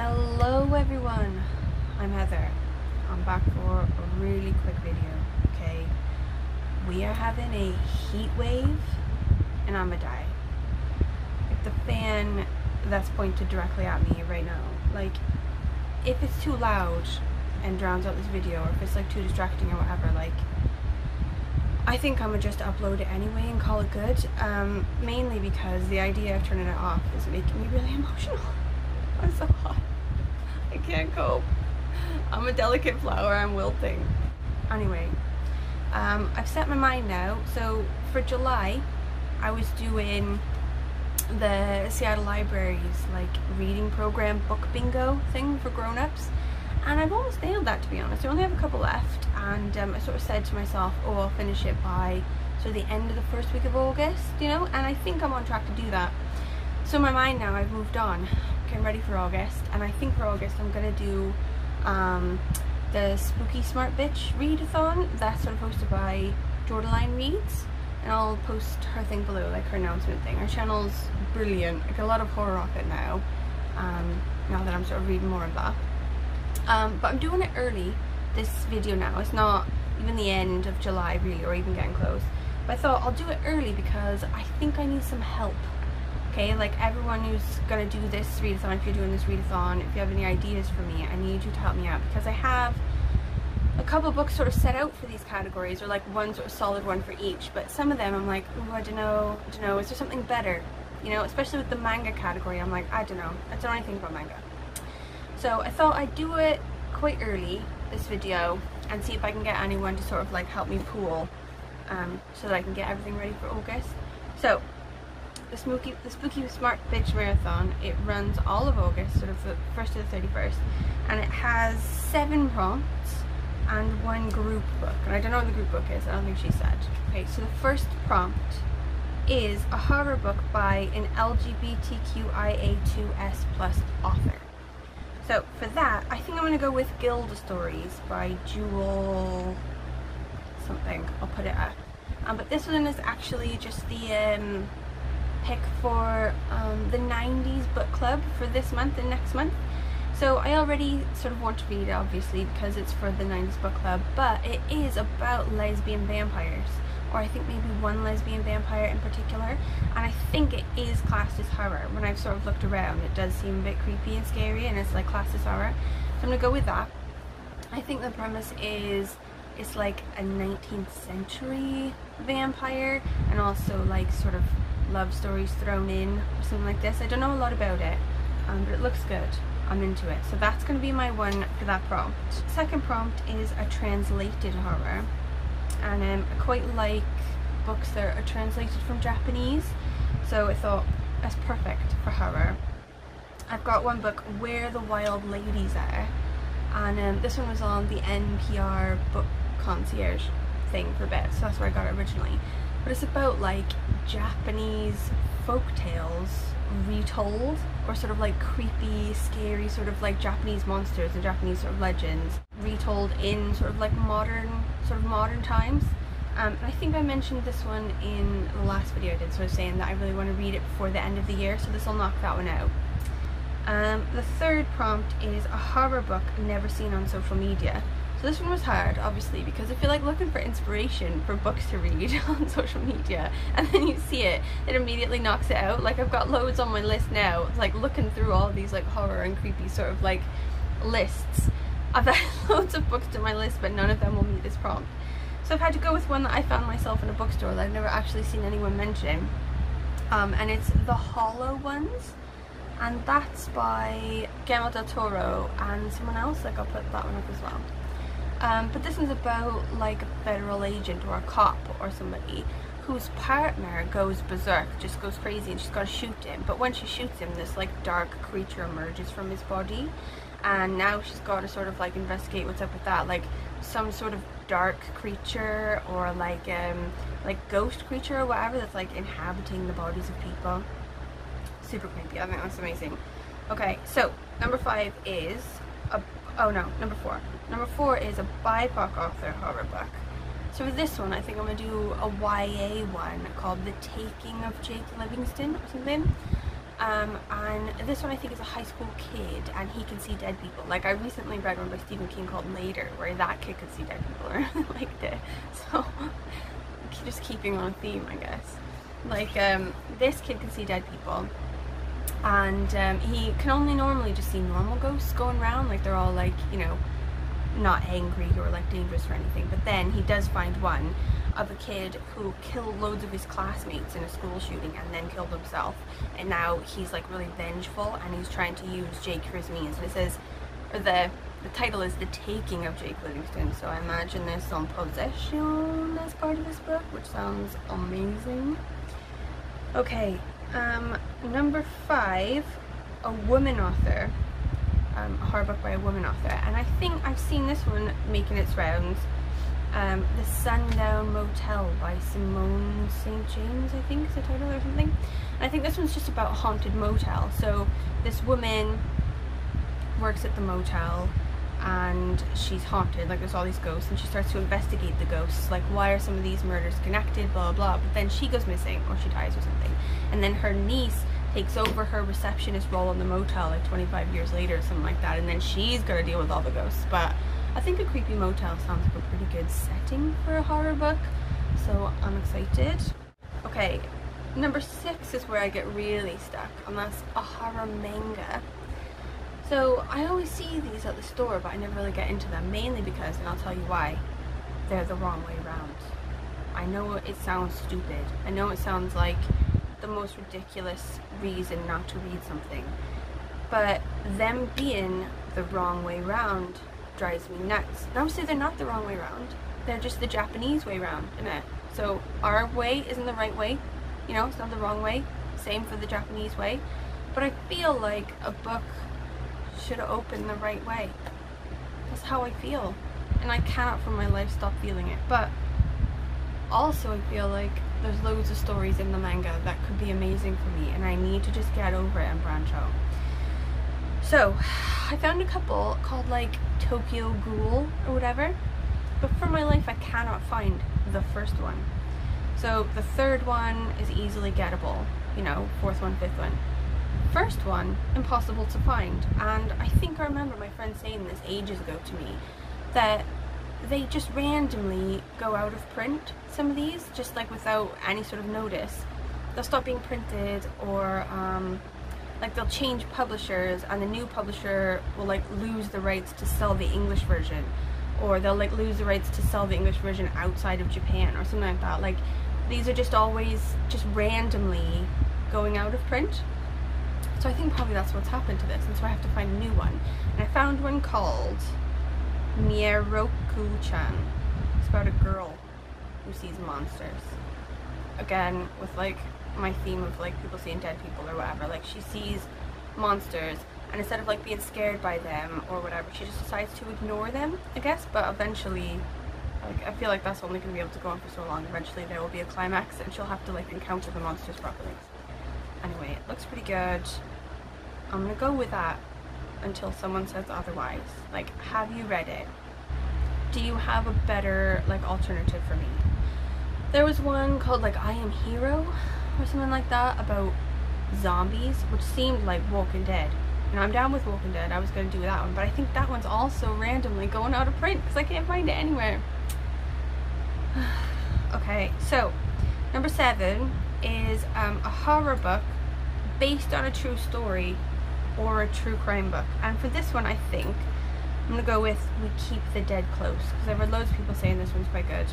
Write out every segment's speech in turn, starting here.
Hello everyone, I'm Heather. I'm back for a really quick video, okay? We are having a heat wave and I'ma die. Like the fan that's pointed directly at me right now, like if it's too loud and drowns out this video, or if it's like too distracting or whatever, like I think I'ma just upload it anyway and call it good. Mainly because the idea of turning it off is making me really emotional. I'm so hot. I can't cope. I'm a delicate flower, I'm wilting. Anyway, I've set my mind now. So for July, I was doing the Seattle Library's like reading program book bingo thing for grown-ups. And I've almost nailed that, to be honest. I only have a couple left, and I sort of said to myself, oh, I'll finish it by sort of the end of the first week of August, you know? And I think I'm on track to do that. So in my mind now, I've moved on. Getting ready for August, and I think for August I'm gonna do the Spooky Smart Bitch readathon that's sort of hosted by Jordaline Reads, and I'll post her thing below, like her announcement thing. Her channel's brilliant. I get a lot of horror off it now, now that I'm sort of reading more of that. But I'm doing it early, this video now. It's not even the end of July really, or even getting close. But I thought I'll do it early because I think I need some help. Okay, like everyone who's gonna do this readathon, if you're doing this readathon, if you have any ideas for me, I need you to help me out, because I have a couple books sort of set out for these categories, or like one sort of solid one for each, but some of them I'm like, oh, I don't know, is there something better? You know, especially with the manga category, I'm like, I don't know anything about manga. So I thought I'd do it quite early, this video, and see if I can get anyone to sort of like help me pool, so that I can get everything ready for August. So the Spooky Smart Bitch Marathon, it runs all of August, sort of the 1st to the 31st, and it has 7 prompts and 1 group book, and I don't know what the group book is, I don't think she said. Okay, so the first prompt is a horror book by an LGBTQIA2S+ author. So for that, I think I'm going to go with Guild Stories by Jewel something, I'll put it up. But this one is actually just the pick for the 90s book club for this month and next month. So I already sort of want to read it, obviously, because it's for the 90s book club, but it is about lesbian vampires, or I think maybe one lesbian vampire in particular, and I think it is classed as horror. When I've sort of looked around, it does seem a bit creepy and scary, and it's like classed as horror, so I'm gonna go with that. I think the premise is it's like a 19th century vampire, and also like sort of love stories thrown in or something like this. I don't know a lot about it, but it looks good. I'm into it. So that's going to be my one for that prompt. Second prompt is a translated horror, and I quite like books that are translated from Japanese, so I thought that's perfect for horror. I've got one book, Where the Wild Ladies Are, and this one was on the NPR book concierge thing for a bit, so that's where I got it originally. But it's about like Japanese folk tales retold, or sort of like creepy, scary sort of like Japanese monsters and Japanese sort of legends retold in sort of like modern times. And I think I mentioned this one in the last video I did, so I was saying that I really want to read it before the end of the year, so this will knock that one out. The third prompt is a horror book never seen on social media. So this one was hard, obviously, because if you're like looking for inspiration for books to read on social media, and then you see it, it immediately knocks it out. Like I've got loads on my list now, like looking through all these like horror and creepy sort of like lists. I've had loads of books to my list, but none of them will meet this prompt. So I've had to go with one that I found myself in a bookstore that I've never actually seen anyone mention. And it's The Hollow Ones, and that's by Guillermo del Toro and someone else. Like I'll put that one up as well. But this one's about like a federal agent or a cop or somebody whose partner goes berserk, just goes crazy, and she's got to shoot him. But when she shoots him, this like dark creature emerges from his body, and now she's got to sort of like investigate what's up with that, like some sort of dark creature, or like ghost creature or whatever, that's like inhabiting the bodies of people. Super creepy. I think that's amazing. Okay, so number 5 is number 4. Number 4 is a BIPOC author horror book. So for this one, I think I'm going to do a YA one called The Taking of Jake Livingston or something. And this one I think is a high school kid and he can see dead people. Like, I recently read one by Stephen King called Later, where that kid could see dead people, or I liked it. So, just keeping on theme, I guess. Like, this kid can see dead people, and he can only normally just see normal ghosts going around, like they're all like, you know, not angry or like dangerous or anything. But then he does find one of a kid who killed loads of his classmates in a school shooting and then killed himself, and now he's like really vengeful and he's trying to use Jake for his means. And it says, or the title is The Taking of Jake Livingston, so I imagine there's some possession as part of this book, which sounds amazing. Okay, number 5, a woman author, a horror book by a woman author, and I think I've seen this one making its rounds. The Sundown Motel by Simone St. James, I think is the title, or something. And I think this one's just about a haunted motel. So this woman works at the motel and she's haunted, like there's all these ghosts, and she starts to investigate the ghosts, like why are some of these murders connected, blah blah blah. But then she goes missing, or she dies or something, and then her niece takes over her receptionist role in the motel like 25 years later or something like that, and then she's got to deal with all the ghosts. But I think a creepy motel sounds like a pretty good setting for a horror book, so I'm excited. Okay, number 6 is where I get really stuck, and that's a horror manga. So I always see these at the store, but I never really get into them, mainly because, and I'll tell you why, they're the wrong way around. I know it sounds stupid. I know it sounds like the most ridiculous reason not to read something, but them being the wrong way around drives me nuts. And obviously they're not the wrong way around, they're just the Japanese way around, innit? So our way isn't the right way, you know, it's not the wrong way, same for the Japanese way. But I feel like a book should have opened the right way. That's how I feel, and I cannot for my life stop feeling it. But also I feel like there's loads of stories in the manga that could be amazing for me, and I need to just get over it and branch out. So I found a couple called like Tokyo Ghoul or whatever, but for my life I cannot find the first one. So the third one is easily gettable, you know, 4th one, 5th one. First one, impossible to find. And I think I remember my friend saying this ages ago to me, that they just randomly go out of print, some of these, just like without any sort of notice. They'll stop being printed, or like they'll change publishers, and the new publisher will like lose the rights to sell the English version, or they'll like lose the rights to sell the English version outside of Japan or something like that. Like, these are just always just randomly going out of print. So I think probably that's what's happened to this, and so I have to find a new one. And I found one called Mieroku-chan. It's about a girl who sees monsters. Again, with like my theme of like people seeing dead people or whatever, like she sees monsters, and instead of like being scared by them or whatever, she just decides to ignore them, I guess. But eventually, like, I feel like that's only going to be able to go on for so long. Eventually there will be a climax and she'll have to like encounter the monsters properly. Anyway, it looks pretty good. I'm gonna go with that until someone says otherwise. Like, have you read it? Do you have a better like alternative for me? There was one called like I Am Hero or something like that about zombies, which seemed like Walking Dead. And I'm down with Walking Dead. I was gonna do that one, but I think that one's also randomly going out of print because I can't find it anywhere. Okay, so number 7 is a horror book based on a true story or a true crime book. And for this one, I think I'm gonna go with We Keep the Dead Close, because I've read loads of people saying this one's quite good.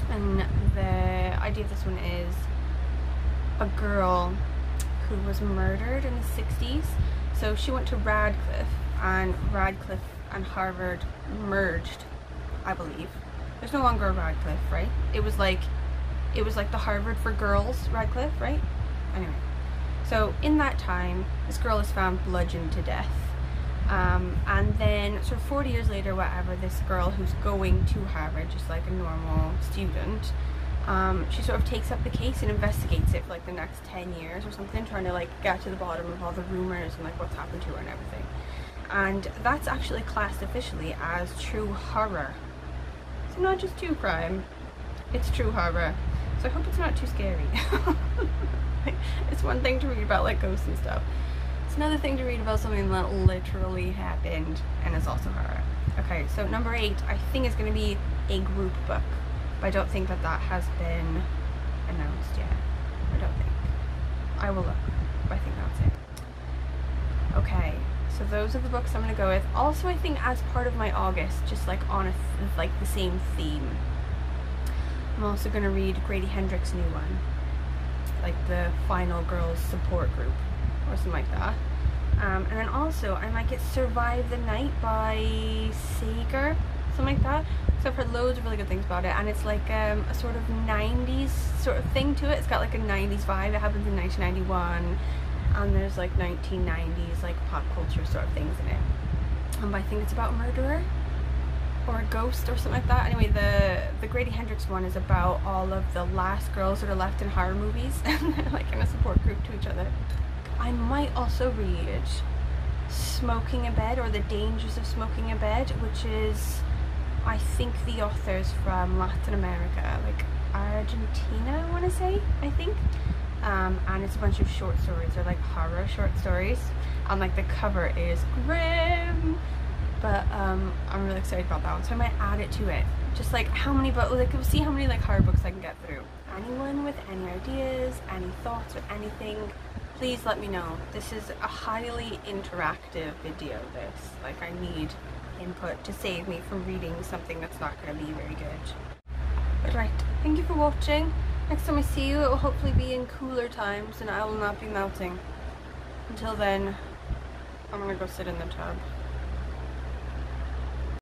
And the idea of this one is a girl who was murdered in the 60s. So she went to Radcliffe and Harvard merged, I believe. There's no longer a Radcliffe, right? It was like the Harvard for girls Radcliffe, right? Anyway, so in that time, this girl is found bludgeoned to death. And then sort of 40 years later, whatever, this girl who's going to Harvard, just like a normal student, she sort of takes up the case and investigates it for like the next 10 years or something, trying to like get to the bottom of all the rumors and like what's happened to her and everything. And that's actually classed officially as true horror. So not just true crime, it's true horror. So I hope it's not too scary. Like, it's one thing to read about like ghosts and stuff. It's another thing to read about something that literally happened and is also horror. Okay, so number 8 I think is going to be a group book, but I don't think that has been announced yet. I don't think. I will look, but I think that's it. Okay, so those are the books I'm going to go with. Also, I think as part of my August, just like on like the same theme, I'm also going to read Grady Hendrix's new one, like the Final Girls Support Group or something like that. And then also I might get Survive the Night by Sager, something like that. So I've heard loads of really good things about it, and it's like a sort of 90s sort of thing to it. It's got like a 90s vibe. It happens in 1991, and there's like 1990s like pop culture sort of things in it. But I think it's about a murderer or a ghost or something like that. Anyway, the Grady Hendrix one is about all of the last girls that are left in horror movies and they're like in a support group to each other. I might also read Smoking in Bed, or The Dangers of Smoking in Bed, which is, I think, the authors from Latin America, like Argentina, I want to say, I think. And it's a bunch of short stories. They're like horror short stories, and like the cover is grim. But I'm really excited about that one, so I might add it to it. Just like how many books, like we'll see how many like horror books I can get through. Anyone with any ideas, any thoughts, or anything, please let me know. This is a highly interactive video, this. Like, I need input to save me from reading something that's not going to be very good. But right, thank you for watching. Next time I see you, it will hopefully be in cooler times and I will not be melting. Until then, I'm going to go sit in the tub.